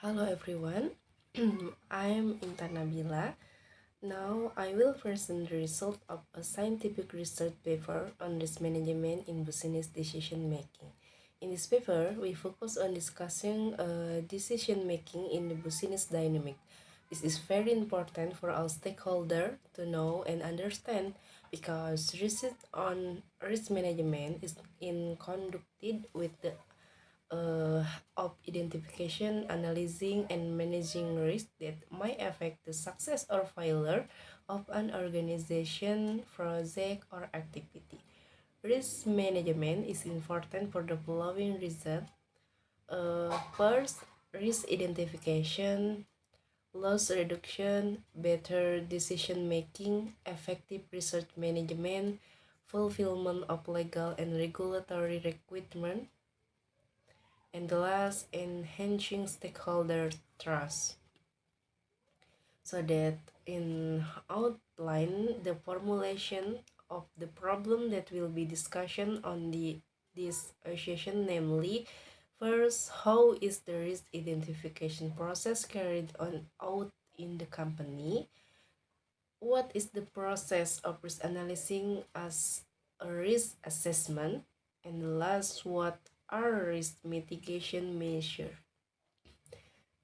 Hello everyone, I'm Intan Nabila. Now I will present the result of a scientific research paper on risk management in business decision making. In this paper, we focus on discussing decision making in the business dynamic. This is very important for our stakeholder to know and understand because research on risk management is in conducted with the of identification, analyzing, and managing risk that might affect the success or failure of an organization, project, or activity. Risk management is important for the following reasons. First, risk identification, loss reduction, better decision making, effective research management, fulfillment of legal and regulatory requirements, and the last, enhancing stakeholder trust. So that in outline the formulation of the problem that will be discussion on this session, namely, first, how is the risk identification process carried on out in the company? What is the process of risk analyzing as a risk assessment? And last, what are risk mitigation measures?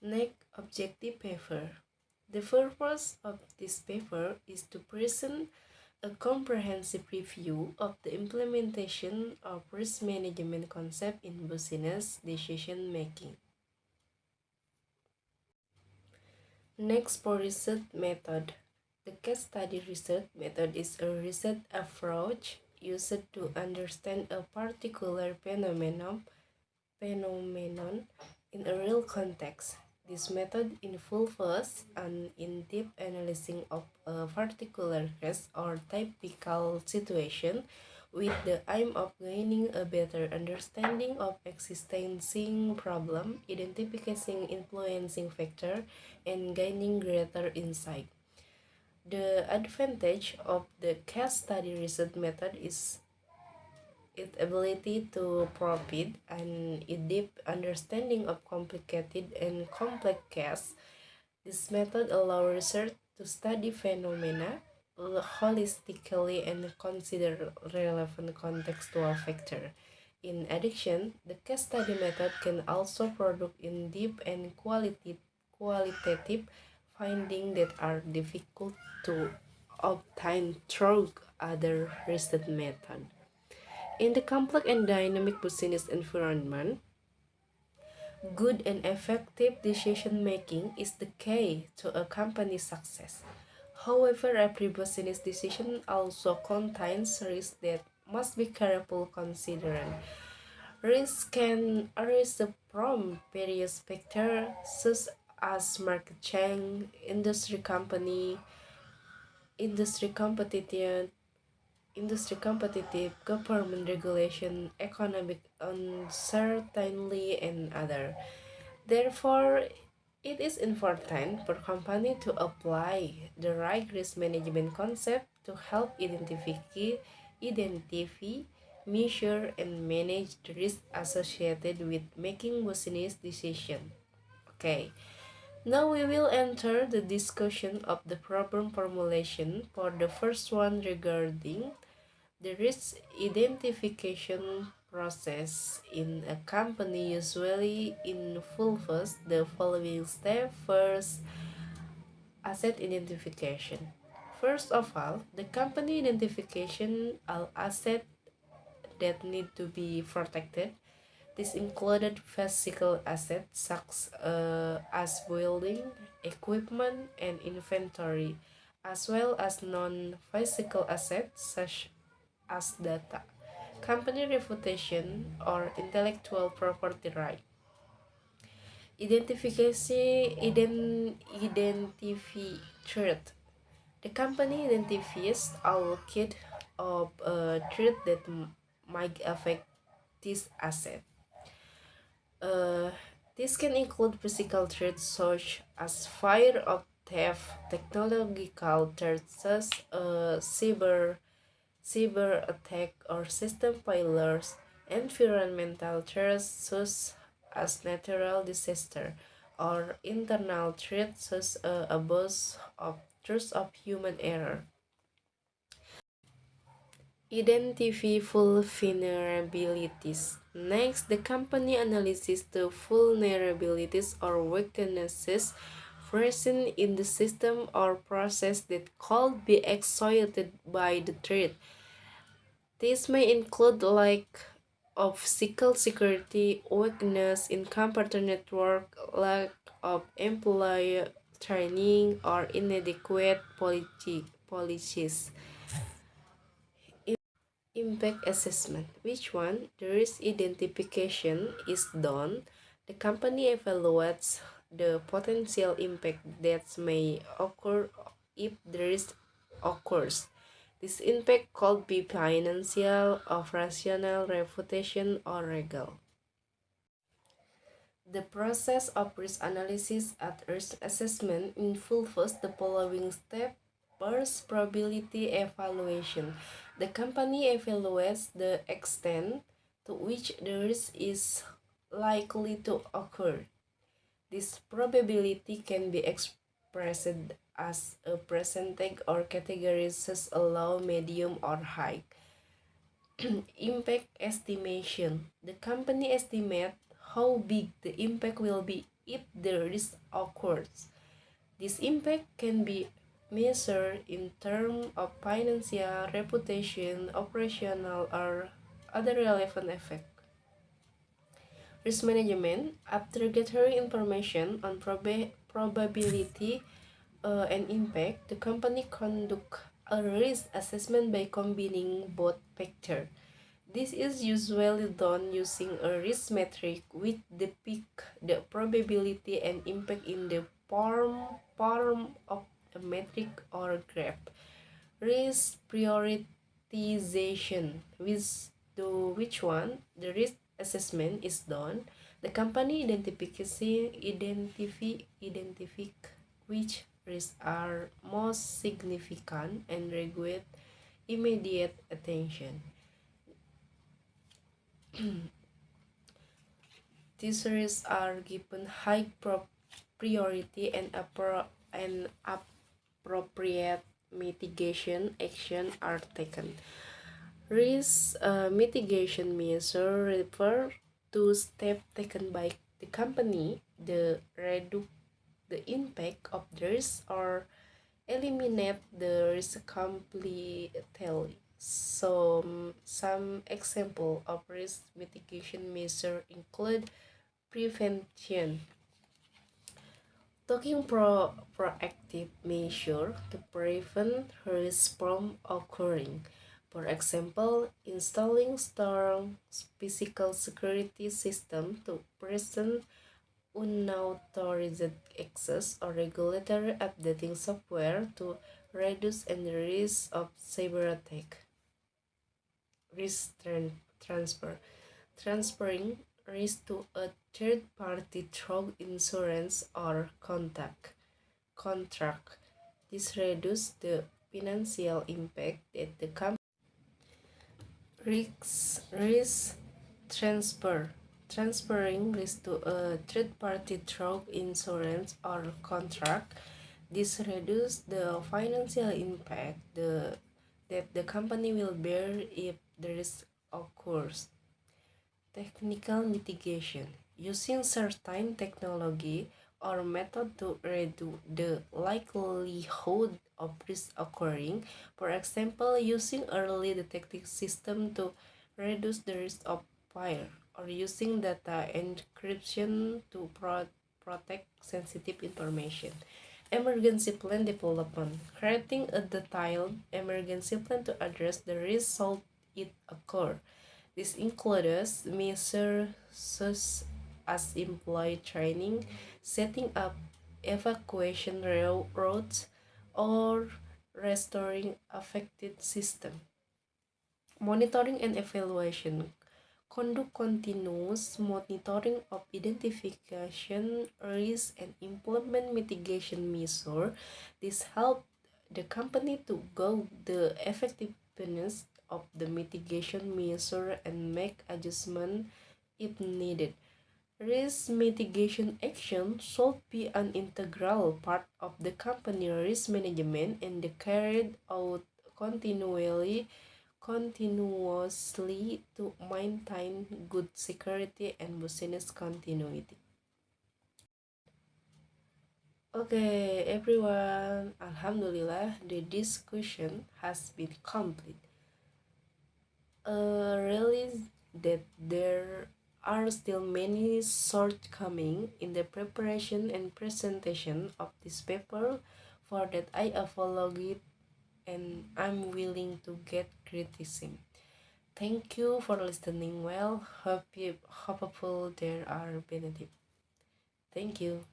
Next, objective paper. The purpose of this paper is to present a comprehensive review of the implementation of risk management concept in business decision making. Next, for research method. The case study research method is a research approach used to understand a particular phenomenon in a real context. This method involves an in-depth analysis of a particular case or typical situation with the aim of gaining a better understanding of existing problem, identifying influencing factor, and gaining greater insight. The advantage of the case study research method is its ability to provide an in-depth understanding of complicated and complex cases. This method allows research to study phenomena holistically and consider relevant contextual factors. In addition, the case study method can also produce in-depth and qualitative findings that are difficult to obtain through other research methods. In the complex and dynamic business environment, good and effective decision making is the key to a company's success. However, every business decision also contains risks that must be carefully considered. Risks can arise from various factors such as market change, industry competition, government regulation, economic uncertainty, and other. Therefore, it is important for company to apply the right risk management concept to help identify, measure, and manage the risk associated with making business decision. Okay. Now we will enter the discussion of the problem formulation for the first one regarding the risk identification process in a company usually involves the following steps. First, asset identification. First of all, the company identification all assets that need to be protected. This included physical assets such as building, equipment, and inventory, as well as non-physical assets such as data, company reputation, or intellectual property right. Identify threat. The company identifies all kit of threat that might affect this asset. Uh, this can include physical threats such as fire or theft, technological threats such as cyber attack or system failures, environmental threats such as natural disaster, or internal threats such as abuse of trust of human error. Identify full vulnerabilities. Next, the company analyzes the vulnerabilities or weaknesses present in the system or process that could be exploited by the threat. This may include lack of physical security, weakness in computer network, lack of employee training, or inadequate policies. Impact assessment, which one the risk identification is done. The company evaluates the potential impact that may occur if the risk occurs. This impact could be financial, operational, reputation, or legal. The process of risk analysis at risk assessment involves the following steps. First, probability evaluation. The company evaluates the extent to which the risk is likely to occur. This probability can be expressed as a percentage or categories such as low, medium, or high. Impact estimation. The company estimates how big the impact will be if the risk occurs. This impact can be measured in terms of financial, reputation, operational, or other relevant effects. Risk management. After gathering information on probability and impact, the company conduct a risk assessment by combining both factors. This is usually done using a risk metric which depicts the probability and impact in the form of a metric or graph. Risk prioritization, which one the risk assessment is done. The company identify which risks are most significant and require immediate attention. These risks are given high priority and appropriate mitigation action are taken. Risk mitigation measures refer to steps taken by the company to reduce the impact of the risk or eliminate the risk completely. So, some example of risk mitigation measures include prevention. Taking proactive measure to prevent risk from occurring. For example, installing strong physical security system to prevent unauthorized access or regulatory updating software to reduce any risk of cyber attack. Risk transfer. Transferring risk to a third party through insurance or contract. This reduces the financial impact that the company. Risk transfer. Transferring risk to a third party through insurance or contract. This reduces the financial impact that the company will bear if the risk occurs. Technical mitigation. Using certain technology or method to reduce the likelihood of risk occurring. For example, using early detection system to reduce the risk of fire, or using data encryption to protect sensitive information. Emergency plan development. Creating a detailed emergency plan to address the risk should it occur. This includes measures such as employee training, setting up evacuation routes, or restoring affected system. Monitoring and evaluation. Conduct continuous monitoring of identification risks and implement mitigation measures. This helps the company to gauge the effectiveness of the mitigation measure and make adjustment if needed. Risk mitigation action should be an integral part of the company risk management and carried out continually continuously to maintain good security and business continuity. Okay, everyone, Alhamdulillah, the discussion has been complete. Realize that there are still many shortcomings in the preparation and presentation of this paper. For that, I apologize and I'm willing to get criticism. Thank you for listening well. Hopeful there are benefits. Thank you.